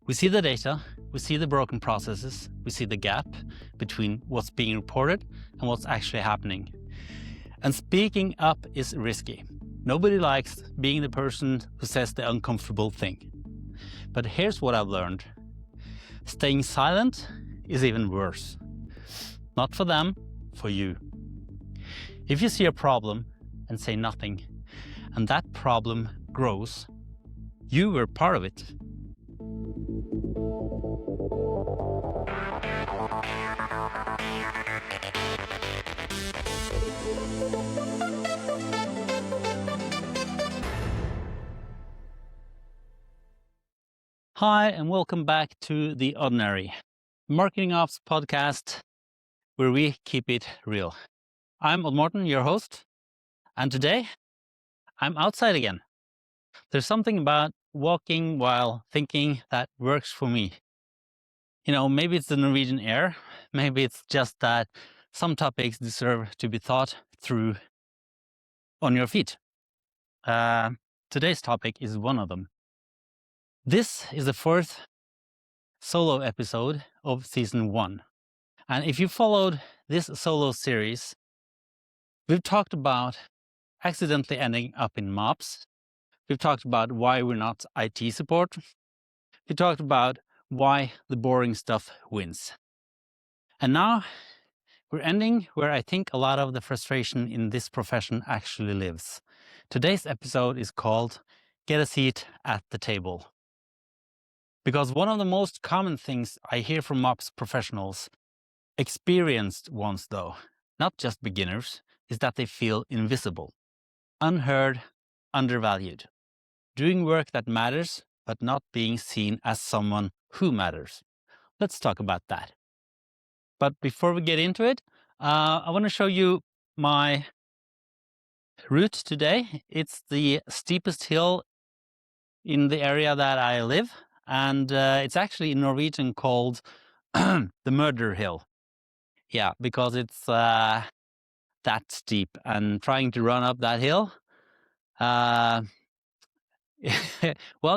We see the data, we see the broken processes, we see the gap between what's being reported and what's actually happening. And speaking up is risky. Nobody likes being the person who says the uncomfortable thing. But here's what I've learned. Staying silent is even worse. Not for them, for you. If you see a problem and say nothing, and that problem grows, you were part of it. Hi, and welcome back to The Ordinary, Marketing Ops podcast, where we keep it real. I'm Morten, your host, and today I'm outside again. There's something about walking while thinking that works for me. You know, maybe it's the Norwegian air, maybe it's just that some topics deserve to be thought through on your feet. Today's topic is one of them. This is the fourth solo episode of season 1. And if you followed this solo series, we've talked about accidentally ending up in MOps. We've talked about why we're not IT support. We talked about why the boring stuff wins. And now we're ending where I think a lot of the frustration in this profession actually lives. Today's episode is called Get a Seat at the Table. Because one of the most common things I hear from MOps professionals, experienced ones though, not just beginners, is that they feel invisible, unheard, undervalued, doing work that matters, but not being seen as someone who matters. Let's talk about that. But before we get into it, I want to show you my route today. It's the steepest hill in the area that I live. And it's actually in Norwegian called the Murder Hill. Yeah, because it's that steep, and trying to run up that hill, well,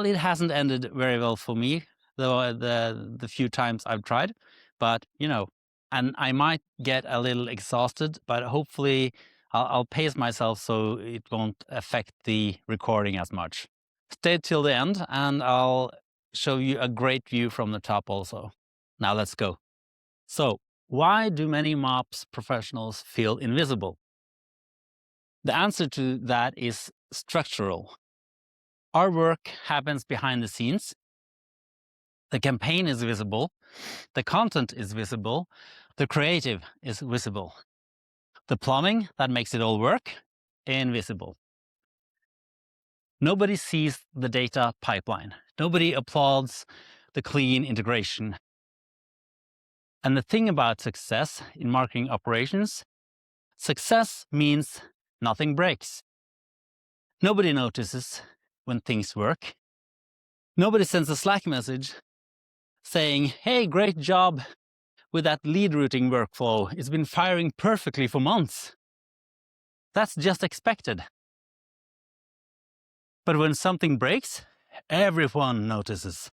it hasn't ended very well for me, though the few times I've tried. But, you know, and I might get a little exhausted, but hopefully I'll pace myself so it won't affect the recording as much. Stay till the end, and I'll show you a great view from the top also. Now let's go. So, why do many MOps professionals feel invisible? The answer to that is structural. Our work happens behind the scenes. The campaign is visible. The content is visible. The creative is visible. The plumbing that makes it all work, invisible. Nobody sees the data pipeline. Nobody applauds the clean integration. And the thing about success in marketing operations, success means nothing breaks. Nobody notices when things work. Nobody sends a Slack message saying, hey, great job with that lead routing workflow. It's been firing perfectly for months. That's just expected. But when something breaks, everyone notices.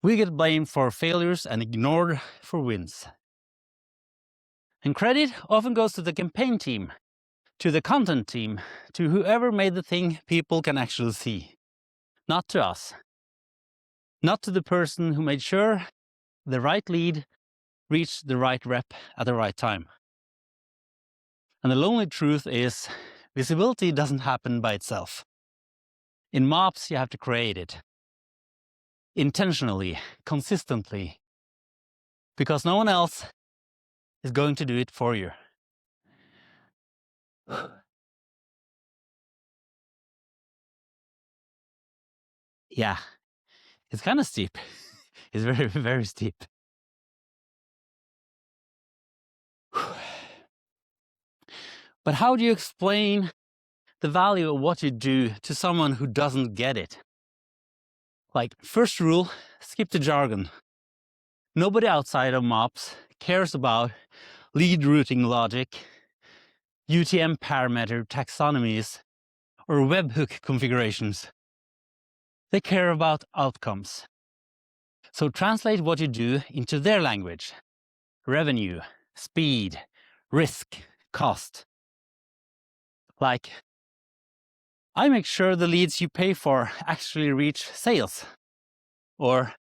We get blamed for failures and ignored for wins. And credit often goes to the campaign team, to the content team, to whoever made the thing people can actually see. Not to us. Not to the person who made sure the right lead reached the right rep at the right time. And the lonely truth is, visibility doesn't happen by itself. In MOPS, you have to create it. Intentionally, consistently. Because no one else is going to do it for you. Yeah, it's kind of steep. It's very, very steep. But how do you explain the value of what you do to someone who doesn't get it? Like, first rule, skip the jargon. Nobody outside of MOPS cares about lead routing logic, UTM parameter taxonomies, or webhook configurations. They care about outcomes. So translate what you do into their language. Revenue, speed, risk, cost. Like, I make sure the leads you pay for actually reach sales. Or,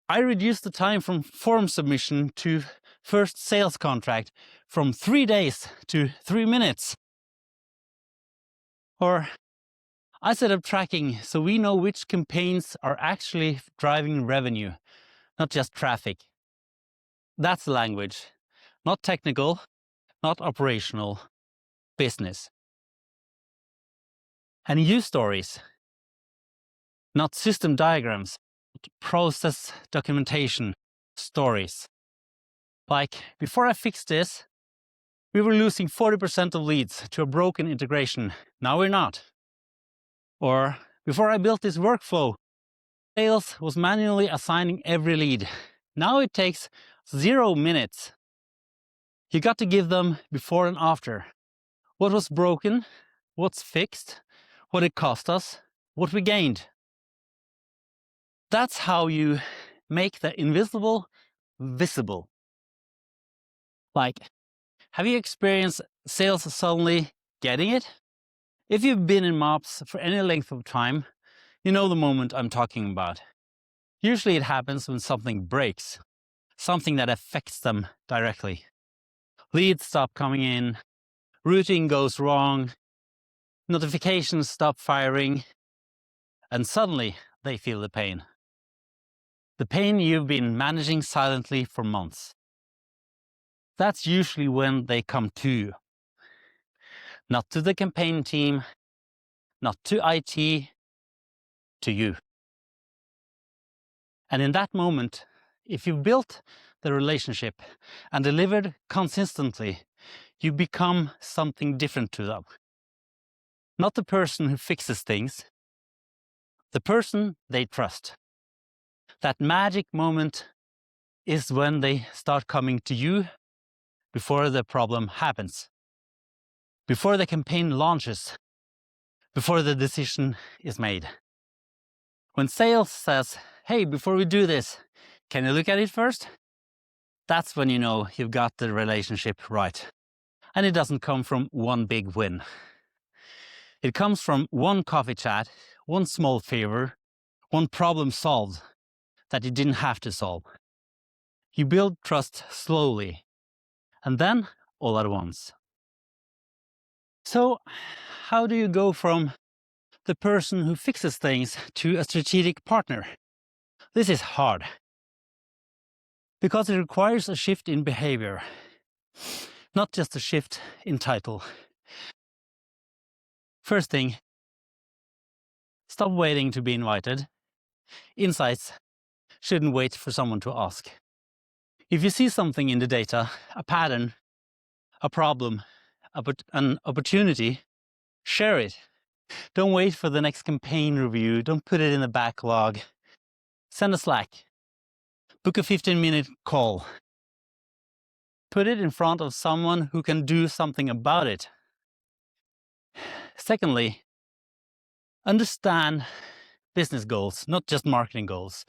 I reduce the time from form submission to first sales contract from 3 days to 3 minutes. Or, I set up tracking so we know which campaigns are actually driving revenue, not just traffic. That's the language. Not technical, not operational, business. And use stories. Not system diagrams, but process documentation, stories. Like, before I fixed this, we were losing 40% of leads to a broken integration. Now we're not. Or, before I built this workflow, sales was manually assigning every lead. Now it takes 0 minutes. You got to give them before and after. What was broken, what's fixed, what it cost us, what we gained. That's how you make the invisible visible. Like, have you experienced sales suddenly getting it? If you've been in MOPS for any length of time, you know the moment I'm talking about. Usually it happens when something breaks, something that affects them directly. Leads stop coming in, routing goes wrong, notifications stop firing, and suddenly they feel the pain. The pain you've been managing silently for months. That's usually when they come to you. Not to the campaign team, not to IT, to you. And in that moment, if you've built the relationship and delivered consistently, you become something different to them. Not the person who fixes things, the person they trust. That magic moment is when they start coming to you before the problem happens, before the campaign launches, before the decision is made. When sales says, hey, before we do this, can you look at it first? That's when you know you've got the relationship right. And it doesn't come from one big win. It comes from one coffee chat, one small favor, one problem solved that you didn't have to solve. You build trust slowly, and then all at once. So, how do you go from the person who fixes things to a strategic partner? This is hard, because it requires a shift in behavior, not just a shift in title. First thing, stop waiting to be invited. Insights shouldn't wait for someone to ask. If you see something in the data, a pattern, a problem, an opportunity, share it. Don't wait for the next campaign review. Don't put it in the backlog. Send a Slack. Book a 15-minute call. Put it in front of someone who can do something about it. Secondly, understand business goals, not just marketing goals.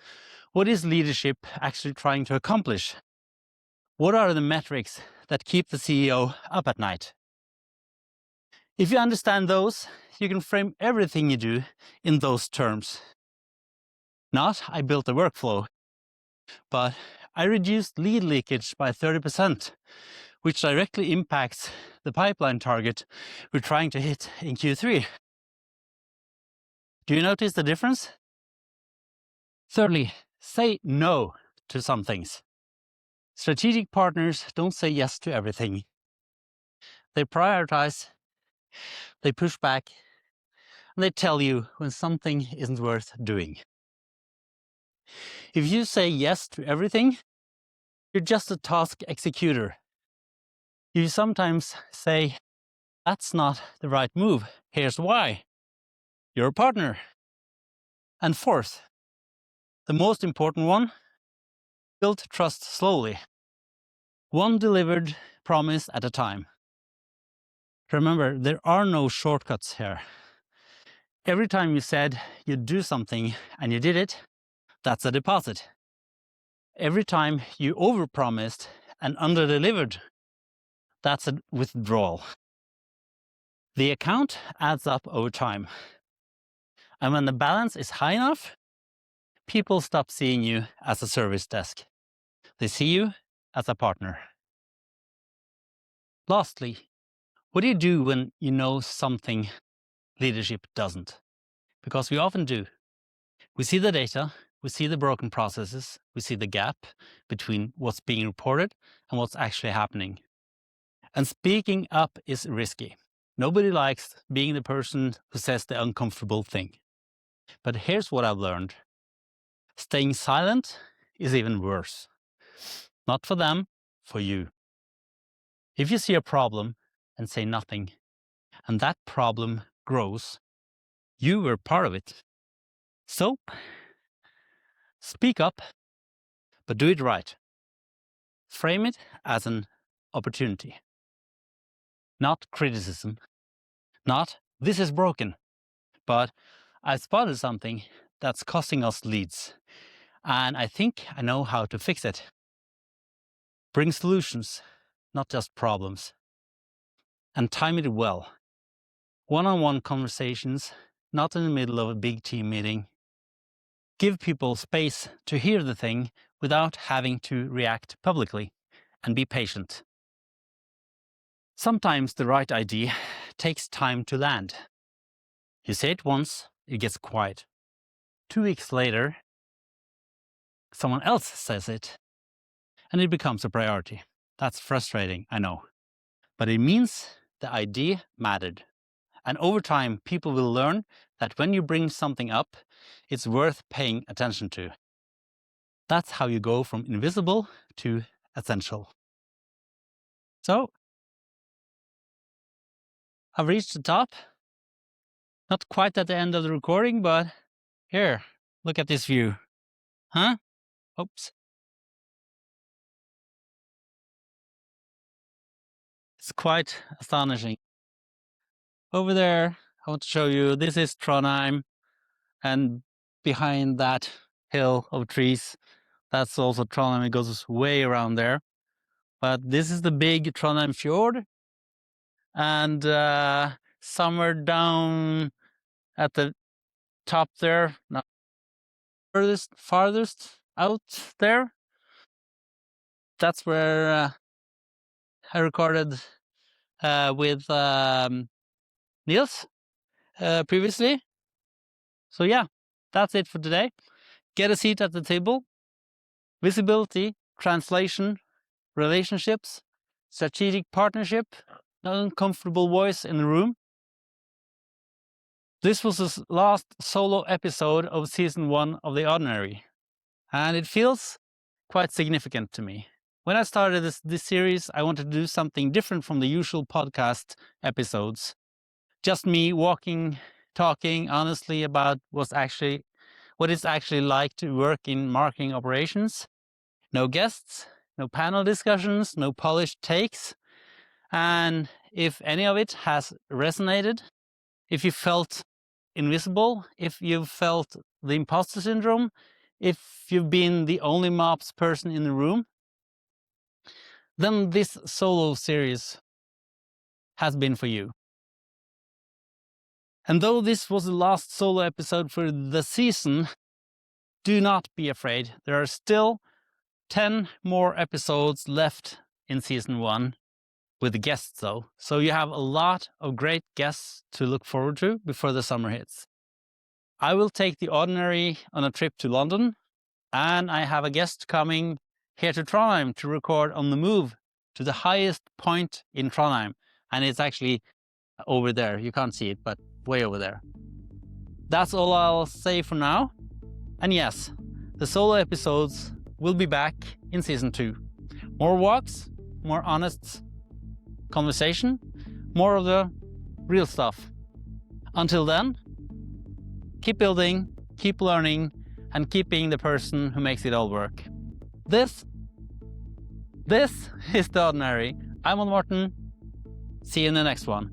What is leadership actually trying to accomplish? What are the metrics that keep the CEO up at night? If you understand those, you can frame everything you do in those terms. Not, I built a workflow, but I reduced lead leakage by 30%, which directly impacts the pipeline target we're trying to hit in Q3. Do you notice the difference? Thirdly, say no to some things. Strategic partners don't say yes to everything. They prioritize, they push back, and they tell you when something isn't worth doing. If you say yes to everything, you're just a task executor. You sometimes say, that's not the right move. Here's why. You're a partner. And fourth, the most important one, build trust slowly. One delivered promise at a time. Remember, there are no shortcuts here. Every time you said you'd do something and you did it, that's a deposit. Every time you overpromised and underdelivered, that's a withdrawal. The account adds up over time. And when the balance is high enough, people stop seeing you as a service desk. They see you as a partner. Lastly, what do you do when you know something leadership doesn't? Because we often do. We see the data, we see the broken processes, we see the gap between what's being reported and what's actually happening. And speaking up is risky. Nobody likes being the person who says the uncomfortable thing. But here's what I've learned. Staying silent is even worse. Not for them, for you. If you see a problem and say nothing, and that problem grows, you were part of it. So, speak up, but do it right. Frame it as an opportunity, not criticism, not this is broken, but I spotted something that's costing us leads, and I think I know how to fix it. Bring solutions, not just problems. And time it well. One-on-one conversations, not in the middle of a big team meeting. Give people space to hear the thing without having to react publicly, and be patient. Sometimes the right idea takes time to land. You say it once, it gets quiet. 2 weeks later, someone else says it, and it becomes a priority. That's frustrating, I know. But it means the idea mattered. And over time, people will learn that when you bring something up, it's worth paying attention to. That's how you go from invisible to essential. So, I've reached the top. Not quite at the end of the recording, but here, look at this view. Huh? Oops. It's quite astonishing. Over there, I want to show you, this is Trondheim, and behind that hill of trees, that's also Trondheim. It goes way around there. But this is the big Trondheim fjord, and somewhere down at the top there, not farthest out there, that's where I recorded with Niels previously. So yeah, that's it for today. Get a seat at the table. Visibility, translation, relationships, strategic partnership, an uncomfortable voice in the room. This was the last solo episode of season 1 of The Ordinary, and it feels quite significant to me. When I started this series, I wanted to do something different from the usual podcast episodes. Just me walking, talking honestly about what it's actually like to work in marketing operations. No guests, no panel discussions, no polished takes. And if any of it has resonated, if you felt invisible, if you've felt the imposter syndrome, if you've been the only MOps person in the room, then this solo series has been for you. And though this was the last solo episode for the season, do not be afraid. There are still 10 more episodes left in season 1 with guests though. So you have a lot of great guests to look forward to before the summer hits. I will take The Ordinary on a trip to London, and I have a guest coming here to Trondheim to record on the move to the highest point in Trondheim. And it's actually over there. You can't see it, but way over there. That's all I'll say for now. And yes, the solo episodes will be back in season 2. More walks, more honest conversation, more of the real stuff. Until then, keep building, keep learning, and keep being the person who makes it all work. This is The Ordinary. I'm Morten. See you in the next one.